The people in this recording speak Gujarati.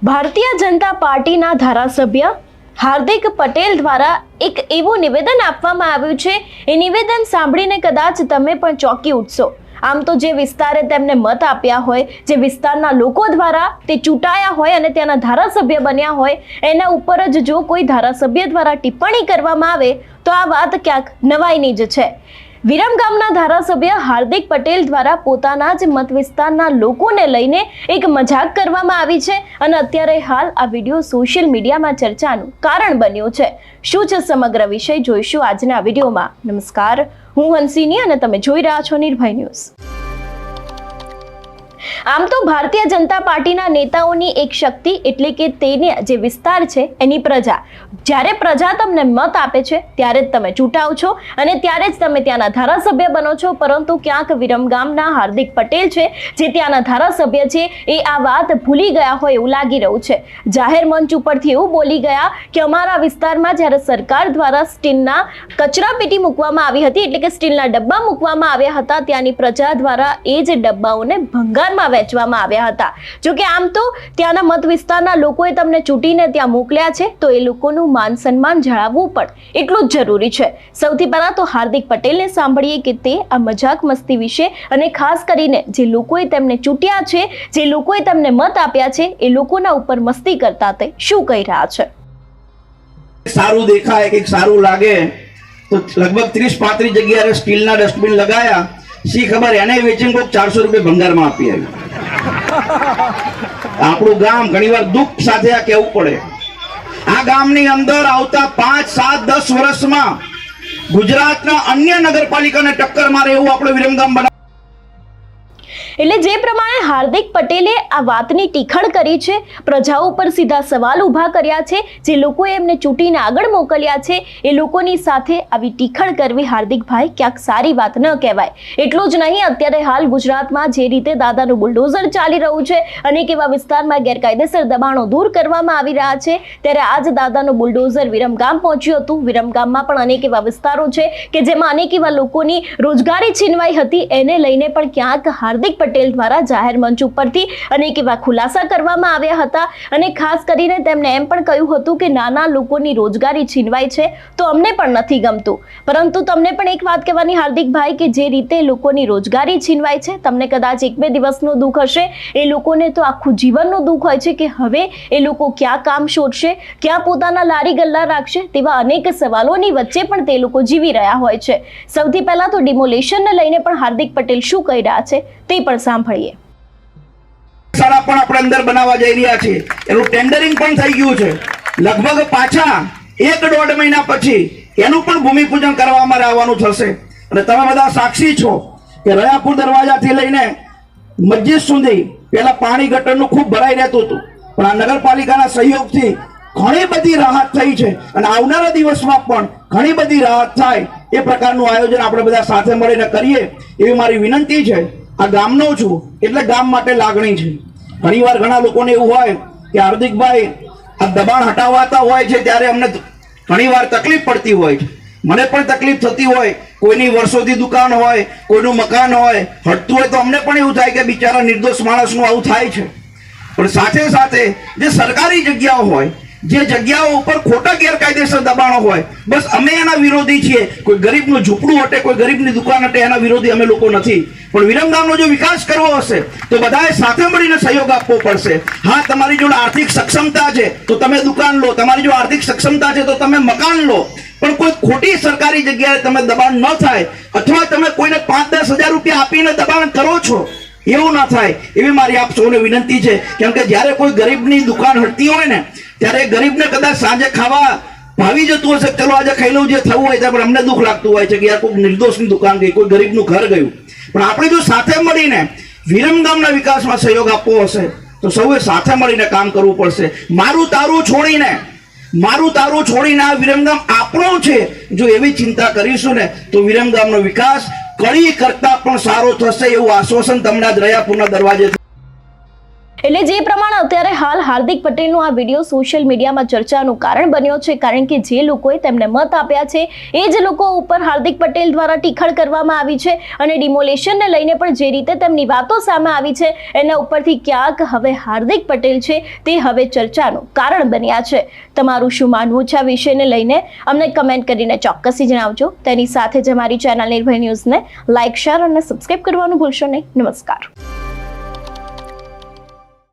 ભારતીય જનતા પાર્ટીના ધારાસભ્ય હાર્દિક પટેલ દ્વારા એક એવું નિવેદન આપવામાં આવ્યું છે। એ નિવેદન સાંભળીને કદાચ તમે પણ ચોંકી ઉઠશો। આમ તો જે વિસ્તારે તેમને મત આપ્યા હોય, જે વિસ્તારના લોકો દ્વારા તે ચૂંટાયા હોય અને ત્યાંના ધારાસભ્ય બન્યા હોય, એના ઉપર જ જો કોઈ ધારાસભ્ય દ્વારા ટિપ્પણી કરવામાં આવે તો આ વાત ક્યાંક નવાઈની જ છે। વિરમગામના ધારાસભ્ય હાર્દિક પટેલ દ્વારા પોતાના જ મત વિસ્તારના લોકોને લઈને એક મજાક કરવામાં આવી છે અને અત્યારે હાલ આ વિડીયો સોશિયલ મીડિયામાં ચર્ચાનું કારણ બન્યો છે। શું છે સમગ્ર વિષય જોઈશું આજના વિડીયોમાં। નમસ્કાર, હું હંસિની અને તમે જોઈ રહ્યા છો નિર્ભય ન્યૂઝ। આમ તો ભારતીય જનતા પાર્ટીના નેતાઓની એક શક્તિ એટલે કે તેને જે વિસ્તાર છે એની પ્રજા, જ્યારે પ્રજા તમને મત આપે છે ત્યારે જ તમે ચૂંટાવ છો અને ત્યારે જ તમે ત્યાંના ધારાસભ્ય બનો છો। પરંતુ ક્યાંક વિરમગામના હાર્દિક પટેલ છે જે ત્યાંના ધારાસભ્ય છે એ આ વાત ભૂલી ગયા હોય એવું લાગી રહ્યું છે। જાહેર મંચ ઉપરથી એવું બોલી ગયા કે અમારા વિસ્તારમાં જ્યારે સરકાર દ્વારા સ્ટીલના કચરા પેટી મૂકવામાં આવી હતી, એટલે કે સ્ટીલના ડબ્બા મૂકવામાં આવ્યા હતા, ત્યાંની પ્રજા દ્વારા એ જ ડબ્બાઓને ભંગારમાં વેચવામાં આવ્યા હતા। જો કે આમ તો ત્યાંના મત વિસ્તારના લોકોએ તમને ચૂંટીને ત્યાં મોકલ્યા છે તો એ લોકોનું માન સન્માન જાળવવું પણ એટલું જ જરૂરી છે। સૌથી પહેલા તો હાર્દિક પટેલને સાંભળીએ કે તે આ મજાક મસ્તી વિશે અને ખાસ કરીને જે લોકોએ તેમને ચૂંટ્યા છે, જે લોકોએ તેમને મત આપ્યા છે, એ લોકોના ઉપર મસ્તી કરતા તે શું કહી રહ્યા છે। સારું દેખાય કે સારું લાગે તો લગભગ 30-35 જગ્યાએ સ્ટીલના ડસ્ટબિન લગાયા, સી ખબર એને વેચીને કોઈક 400 રૂપિયા ભંગારમાં આપી આવ્યું। આપણું ગામ ઘણીવાર દુઃખ સાથે આ કહેવું પડે, આ ગામની અંદર આવતા 5, 7, 10 વર્ષમાં ગુજરાતના અન્ય નગરપાલિકાને ટક્કર મારે એવું આપણે વિરમગામ બનાવ। એટલે જે પ્રમાણે હાર્દિક પટેલે આ વાતની ટીખળ કરી છે, પ્રજાઓ પર સીધા સવાલ ઊભા કર્યા છે, જે લોકોએ એમને ચૂંટીને આગળ મોકલ્યા છે એ લોકોની સાથે આવી ટીખળ કરવી હાર્દિકભાઈ ક્યાંક સારી વાત ન કહેવાય। એટલું જ નહીં, અત્યારે હાલ ગુજરાતમાં જે રીતે દાદાનું બુલડોઝર ચાલી રહ્યું છે, અનેક એવા વિસ્તારમાં ગેરકાયદેસર દબાણો દૂર કરવામાં આવી રહ્યા છે, ત્યારે આજ દાદાનું બુલડોઝર વિરમગામ પહોંચ્યું હતું। વિરમગામમાં પણ અનેક એવા વિસ્તારો છે કે જેમાં અનેક એવા લોકોની રોજગારી છીનવાઈ હતી, એને લઈને પણ ક્યાંક હાર્દિક પટેલ દ્વારા જાહેર મંચ ઉપરથી અનેક એવા ખુલાસા કરવામાં આવ્યા હતા અને ખાસ કરીને તેમણે એમ પણ કહ્યું હતું કે નાના લોકોની રોજગારી છીનવાય છે તો અમને પણ નથી ગમતું, પરંતુ તમને પણ એક વાત કહેવાની હાર્દિકભાઈ કે જે રીતે લોકોની રોજગારી છીનવાય છે, તમને કદાચ 1-2 દિવસનું દુઃખ હશે, એ લોકોને તો આખું જીવનનું દુઃખ હોય છે કે હવે એ લોકો ક્યાં કામ શોધશે, ક્યાં પોતાના લારી ગલ્લા રાખશે, તેવા અનેક સવાલોની વચ્ચે પણ તે લોકો જીવી રહ્યા હોય છે। સૌથી પહેલા તો ડિમોલેશનને લઈને પણ હાર્દિક પટેલ શું કહી રહ્યા છે તે પણ સાંભળીએ। શાળા પણ આપણે અંદર બનાવવા જઈ રહ્યા છે, એનું ટેન્ડરિંગ પણ થઈ ગયું છે। લગભગ પાછા 1-1.5 મહિના પછી એનું પણ ભૂમિપૂજન કરવા અમારે આવવાનું થશે અને તમે બધા સાક્ષી છો કે રયાપુર દરવાજાથી લઈને મસ્જિદ સુધી પહેલા પાણી ગટરનું ખૂબ ભરાઈ રહેતું હતું, પણ આ નગરપાલિકાના સહયોગથી ઘણી બધી રાહત થઈ છે અને આવનારા દિવસમાં પણ ઘણી બધી રાહત થાય એ પ્રકારનું આયોજન આપણે બધા સાથે મળીને કરીએ એવી મારી વિનંતી છે। આ ગામનો છું એટલે ગામ માટે લાગણી છે। ઘણીવાર ઘણા લોકોને એવું હોય કે હાર્દિકભાઈ આ દબાણ હટાવવાતા હોય છે ત્યારે અમને ઘણીવાર તકલીફ પડતી હોય છે, મને પણ તકલીફ થતી હોય, કોઈની વર્ષોથી દુકાન હોય, કોઈનું મકાન હોય, હટતું હોય તો અમને પણ એવું થાય કે બિચારા નિર્દોષ માણસનું આવું થાય છે। પણ સાથે સાથે જે સરકારી જગ્યાઓ હોય, જે જગ્યાઓ ઉપર ખોટા ગેરકાયદેસર દબાણો હોય, બસ અમે એના વિરોધી છીએ। કોઈ ગરીબનું ઝૂંપડું હટે, કોઈ ગરીબની દુકાન હટે, એના વિરોધી અમે લોકો નથી, પણ વિરમગામનો જો વિકાસ કરવો હશે તો બધાએ સાથે મળીને સહયોગ આપવો પડશે। હા, તમારી જોડે આર્થિક સક્ષમતા છે તો તમે દુકાન લો, તમારી જો આર્થિક સક્ષમતા છે તો તમે મકાન લો, પણ કોઈ ખોટી સરકારી જગ્યાએ તમે દબાણ ન થાય અથવા તમે કોઈને 5-10 હજાર રૂપિયા આપીને દબાણ કરો છો એવું ના થાય એવી મારી આપ સૌને વિનંતી છે। કેમ કે જ્યારે કોઈ ગરીબની દુકાન હટતી હોય ને ત્યારે ગરીબને કદાચ સાંજે ખાવા ભાવી જતું હશે, ચલો આજે ખાઈ લઉં, જે થવું હોય ત્યાં, પણ અમને દુઃખ લાગતું હોય છે કે યાર કોઈ નિર્દોષની દુકાન ગઈ, કોઈ ગરીબનું ઘર ગયું। પણ આપણે જો સાથે મળીને વિરમગામના વિકાસમાં સહયોગ આપવો હશે તો સૌએ સાથે મળીને કામ કરવું પડશે। મારું તારું છોડીને આ વિરમગામ આપણું છે, જો એવી ચિંતા કરીશું ને તો વિરમગામનો વિકાસ કડી કરતા પણ સારો થશે એવું આશ્વાસન તમને આજ રયાપુરના દરવાજે એટલે જે પ્રમાણે અત્યારે હાલ હાર્દિક પટેલનો આ વિડીયો સોશિયલ મીડિયામાં ચર્ચાનું કારણ બન્યો છે, કારણ કે જે લોકોએ તેમને મત આપ્યા છે એ જ લોકો ઉપર હાર્દિક પટેલ દ્વારા ટીખળ કરવામાં આવી છે અને ડિમોલેશનને લઈને પણ જે રીતે તેમની વાતો સામે આવી છે એના ઉપરથી ક્યાંક હવે હાર્દિક પટેલ છે તે હવે ચર્ચાનું કારણ બન્યા છે. તમારું શું માનવું છે આ વિષયને લઈને અમને કમેન્ટ કરીને ચોક્કસથી જણાવજો. તેની સાથે જ અમારી ચેનલ નિર્ભય ન્યૂઝને લાઇક, શેર અને સબસ્ક્રાઇબ કરવાનું ભૂલશો નહીં. નમસ્કાર.